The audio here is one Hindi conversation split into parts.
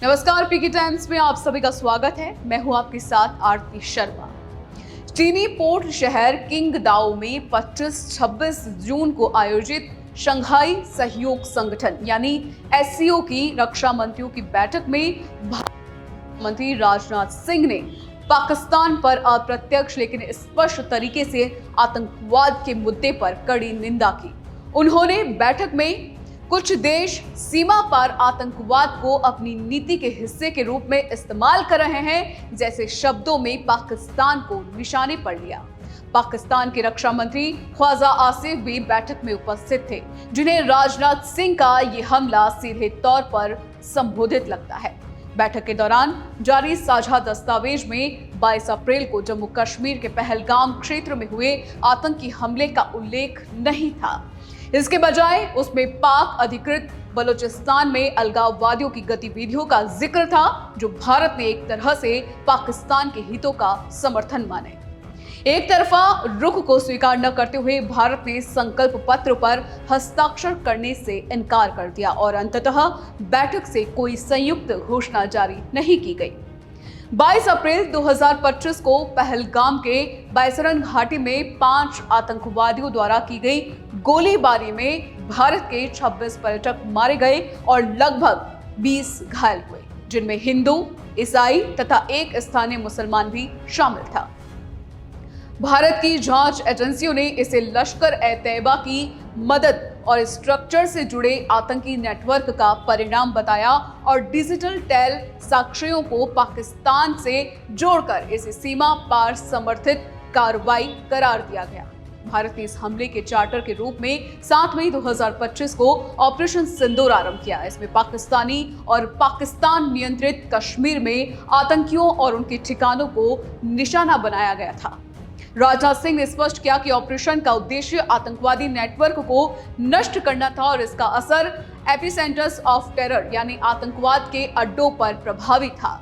नमस्कार, पीके टाइम्स में आप सभी का स्वागत है। मैं हूं आपके साथ आरती शर्मा। चीनी पोर्ट शहर किंगदाओ में 25-26 जून को आयोजित शंघाई सहयोग संगठन यानी एससीओ की रक्षा मंत्रियों की बैठक में भारत मंत्री राजनाथ सिंह ने पाकिस्तान पर अप्रत्यक्ष लेकिन स्पष्ट तरीके से आतंकवाद के मुद्दे पर कड़ी निंदा की। उन्होंने बैठक में कुछ देश सीमा पार आतंकवाद को अपनी नीति के हिस्से के रूप में इस्तेमाल कर रहे हैं जैसे शब्दों में पाकिस्तान को निशाने पर लिया। पाकिस्तान के रक्षा मंत्री ख्वाजा आसिफ भी बैठक में उपस्थित थे, जिन्हें राजनाथ सिंह का ये हमला सीधे तौर पर संबोधित लगता है। बैठक के दौरान जारी साझा दस्तावेज में 22 अप्रैल को जम्मू कश्मीर के पहलगाम क्षेत्र में हुए आतंकी हमले का उल्लेख नहीं था। इसके बजाय उसमें पाक अधिकृत बलूचिस्तान में अलगाववादियों की गतिविधियों का जिक्र था, जो भारत ने एक तरह से पाकिस्तान के हितों का समर्थन माने। एक तरफा रुख को स्वीकार न करते हुए भारत ने संकल्प पत्र पर हस्ताक्षर करने से इनकार कर दिया और अंततः बैठक से कोई संयुक्त घोषणा जारी नहीं की गई। 22 अप्रैल 2025 को पहलगाम के बैसरन घाटी में 5 आतंकवादियों द्वारा की गई गोलीबारी में भारत के 26 पर्यटक मारे गए और लगभग 20 घायल हुए, जिनमें हिंदू, ईसाई तथा एक स्थानीय मुसलमान भी शामिल था। भारत की जांच एजेंसियों ने इसे लश्कर-ए-तैयबा की मदद और स्ट्रक्चर से जुड़े आतंकी नेटवर्क का परिणाम बताया और डिजिटल टेल साक्ष्यों को पाकिस्तान से जोड़कर इसे सीमा पार समर्थित कार्रवाई करार दिया गया। भारत ने इस हमले के चार्टर के रूप में 7 मई 2025 को ऑपरेशन सिंदूर आरंभ किया। इसमें पाकिस्तानी और पाकिस्तान नियंत्रित कश्मीर में आतंकियों और उनके ठिकानों को निशाना बनाया गया था। राजनाथ सिंह ने स्पष्ट किया कि ऑपरेशन का उद्देश्य आतंकवादी नेटवर्क को नष्ट करना था और इसका असर एपिसेंटर्स ऑफ टेरर यानी आतंकवाद के अड्डों पर प्रभावी था।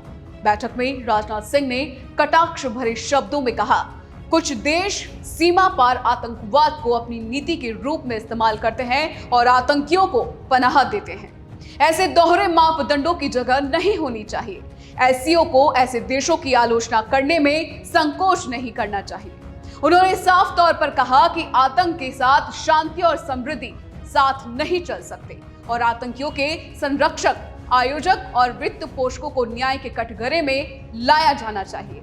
बैठक में राजनाथ सिंह ने कटाक्ष भरे शब्दों में कहा, कुछ देश सीमा पार आतंकवाद को अपनी नीति के रूप में इस्तेमाल करते हैं और आतंकियों को पनाह देते हैं। ऐसे दोहरे मापदंडों की जगह नहीं होनी चाहिए। एससीओ को ऐसे देशों की आलोचना करने में संकोच नहीं करना चाहिए। उन्होंने साफ तौर पर कहा कि आतंक के साथ शांति और समृद्धि साथ नहीं चल सकते और आतंकियों के संरक्षक, आयोजक और वित्त पोषकों को न्याय के कटघरे में लाया जाना चाहिए।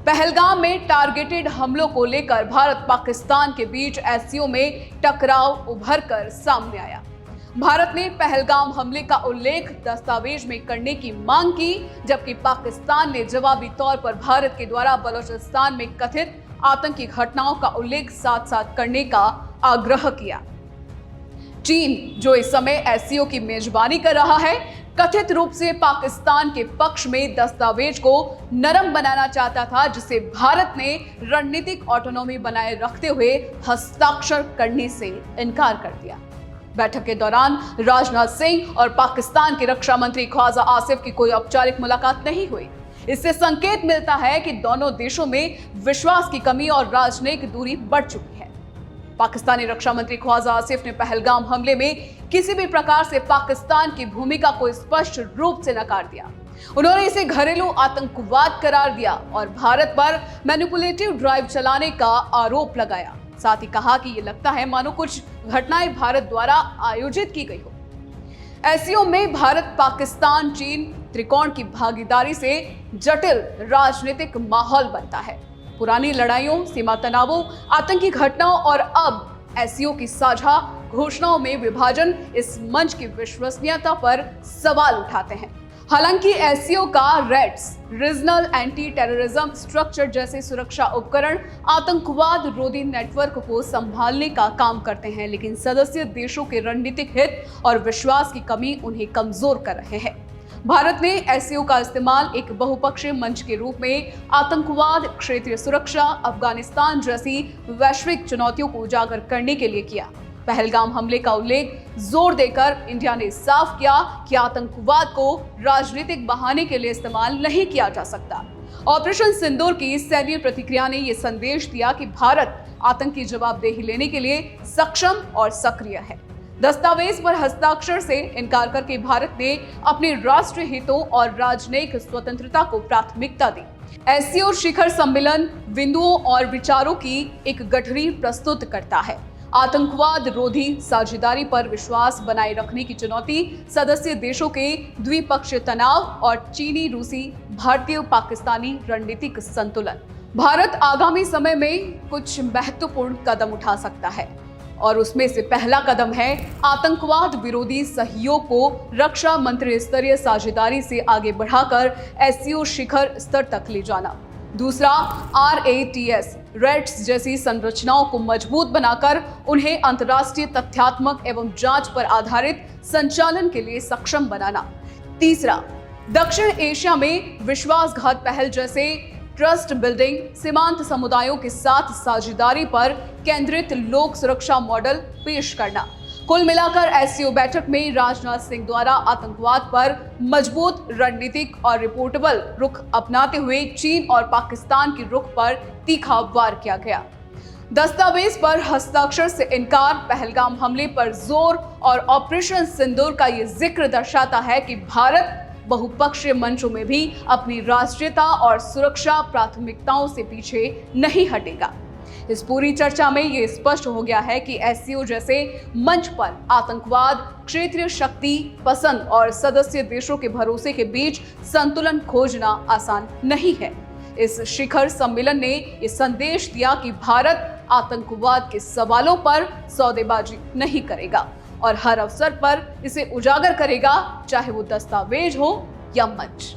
पहलगाम में टारगेटेड हमलों को लेकर भारत पाकिस्तान के बीच एससीओ में टकराव उभर कर सामने आया। भारत ने पहलगाम हमले का उल्लेख दस्तावेज में करने की मांग की, जबकि पाकिस्तान ने जवाबी तौर पर भारत के द्वारा बलूचिस्तान में कथित आतंकी घटनाओं का उल्लेख साथ साथ करने का आग्रह किया। चीन, जो इस समय एससीओ की मेजबानी कर रहा है, कथित रूप से पाकिस्तान के पक्ष में दस्तावेज को नरम बनाना चाहता था, जिसे भारत ने रणनीतिक ऑटोनॉमी बनाए रखते हुए हस्ताक्षर करने से इनकार कर दिया। बैठक के दौरान राजनाथ सिंह और पाकिस्तान के रक्षा मंत्री ख्वाजा आसिफ की कोई औपचारिक मुलाकात नहीं हुई। इससे संकेत मिलता है कि दोनों देशों में विश्वास की कमी और राजनयिक दूरी बढ़ चुकी है। पाकिस्तानी रक्षा मंत्री ख्वाजा आसिफ ने पहलगाम हमले में किसी भी प्रकार से पाकिस्तान की भूमिका को स्पष्ट रूप से नकार दिया। उन्होंने इसे घरेलू आतंकवाद करार दिया और भारत पर मैनिपुलेटिव ड्राइव चलाने का आरोप लगाया। साथ ही कहा कि ये लगता है मानो कुछ घटनाएं भारत द्वारा आयोजित की गई हो। एससीओ में भारत, पाकिस्तान, चीन त्रिकोण की भागीदारी से जटिल राजनीतिक माहौल बनता है। पुरानी लड़ाइयों, सीमा तनावों, आतंकी घटनाओं और अब एससीओ की साझा घोषणाओं में विभाजन इस मंच की विश्वसनीयता पर सवाल उठाते हैं। हालांकि एससीओ का RATS, regional anti terrorism structure जैसे सुरक्षा उपकरण आतंकवाद रोधी नेटवर्क को संभालने का काम करते हैं, लेकिन सदस्य देशों के रणनीतिक हित और विश्वास की कमी उन्हें कमजोर कर रहे हैं। भारत ने एससीओ का इस्तेमाल एक बहुपक्षीय मंच के रूप में आतंकवाद, क्षेत्रीय सुरक्षा, अफगानिस्तान जैसी वैश्विक चुनौतियों को उजागर करने के लिए किया। पहलगाम हमले का उल्लेख जोर देकर इंडिया ने साफ किया कि आतंकवाद को राजनीतिक बहाने के लिए इस्तेमाल नहीं किया जा सकता। ऑपरेशन सिंदूर की सैन्य प्रतिक्रिया ने यह संदेश दिया कि भारत आतंकी जवाबदेही लेने के लिए सक्षम और सक्रिय है। दस्तावेज पर हस्ताक्षर से इनकार करके भारत ने अपने राष्ट्रीय हितों और राजनयिक स्वतंत्रता को प्राथमिकता दी। एससीओ शिखर सम्मेलन बिंदुओं और विचारों की एक गठरी प्रस्तुत करता है। आतंकवाद रोधी साझेदारी पर विश्वास बनाए रखने की चुनौती, सदस्य देशों के द्विपक्षीय तनाव और चीनी रूसी भारतीय पाकिस्तानी रणनीतिक संतुलन। भारत आगामी समय में कुछ महत्वपूर्ण कदम उठा सकता है और उसमें से पहला कदम है आतंकवाद विरोधी सहयोग को रक्षा मंत्री स्तरीय साझेदारी से आगे बढ़ाकर एससीओ शिखर स्तर तक ले जाना। दूसरा, RATS रेट्स जैसी संरचनाओं को मजबूत बनाकर उन्हें अंतर्राष्ट्रीय तथ्यात्मक एवं जांच पर आधारित संचालन के लिए सक्षम बनाना। तीसरा, दक्षिण एशिया में विश्वासघात पहल जैसे ट्रस्ट बिल्डिंग, सीमांत समुदायों के साथ साझेदारी पर केंद्रित लोक सुरक्षा मॉडल पेश करना। कुल मिलाकर एससीओ बैठक में राजनाथ सिंह द्वारा आतंकवाद पर मजबूत रणनीतिक और रिपोर्टेबल रुख अपनाते हुए चीन और पाकिस्तान के रुख पर तीखा वार किया गया। दस्तावेज पर हस्ताक्षर से इनकार, पहलगाम हमले पर जोर और ऑपरेशन सिंदूर का ये जिक्र दर्शाता है कि भारत बहुपक्षीय मंचों में भी अपनी राष्ट्रीयता और सुरक्षा प्राथमिकताओं से पीछे नहीं हटेगा। इस पूरी चर्चा में ये स्पष्ट हो गया है कि एससीओ जैसे मंच पर आतंकवाद, क्षेत्रीय शक्ति पसंद और सदस्य देशों के भरोसे के बीच संतुलन खोजना आसान नहीं है। इस शिखर सम्मेलन ने ये संदेश दिया कि भारत आतंकवाद के सवालों पर सौदेबाजी नहीं करेगा और हर अवसर पर इसे उजागर करेगा, चाहे वो दस्तावेज हो या मंच।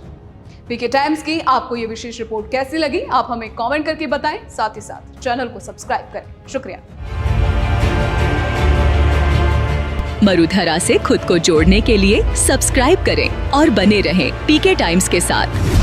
पीके टाइम्स की आपको ये विशेष रिपोर्ट कैसी लगी, आप हमें कमेंट करके बताएं। साथ ही साथ चैनल को सब्सक्राइब करें। शुक्रिया। मरुधरा से खुद को जोड़ने के लिए सब्सक्राइब करें और बने रहें पीके टाइम्स के साथ।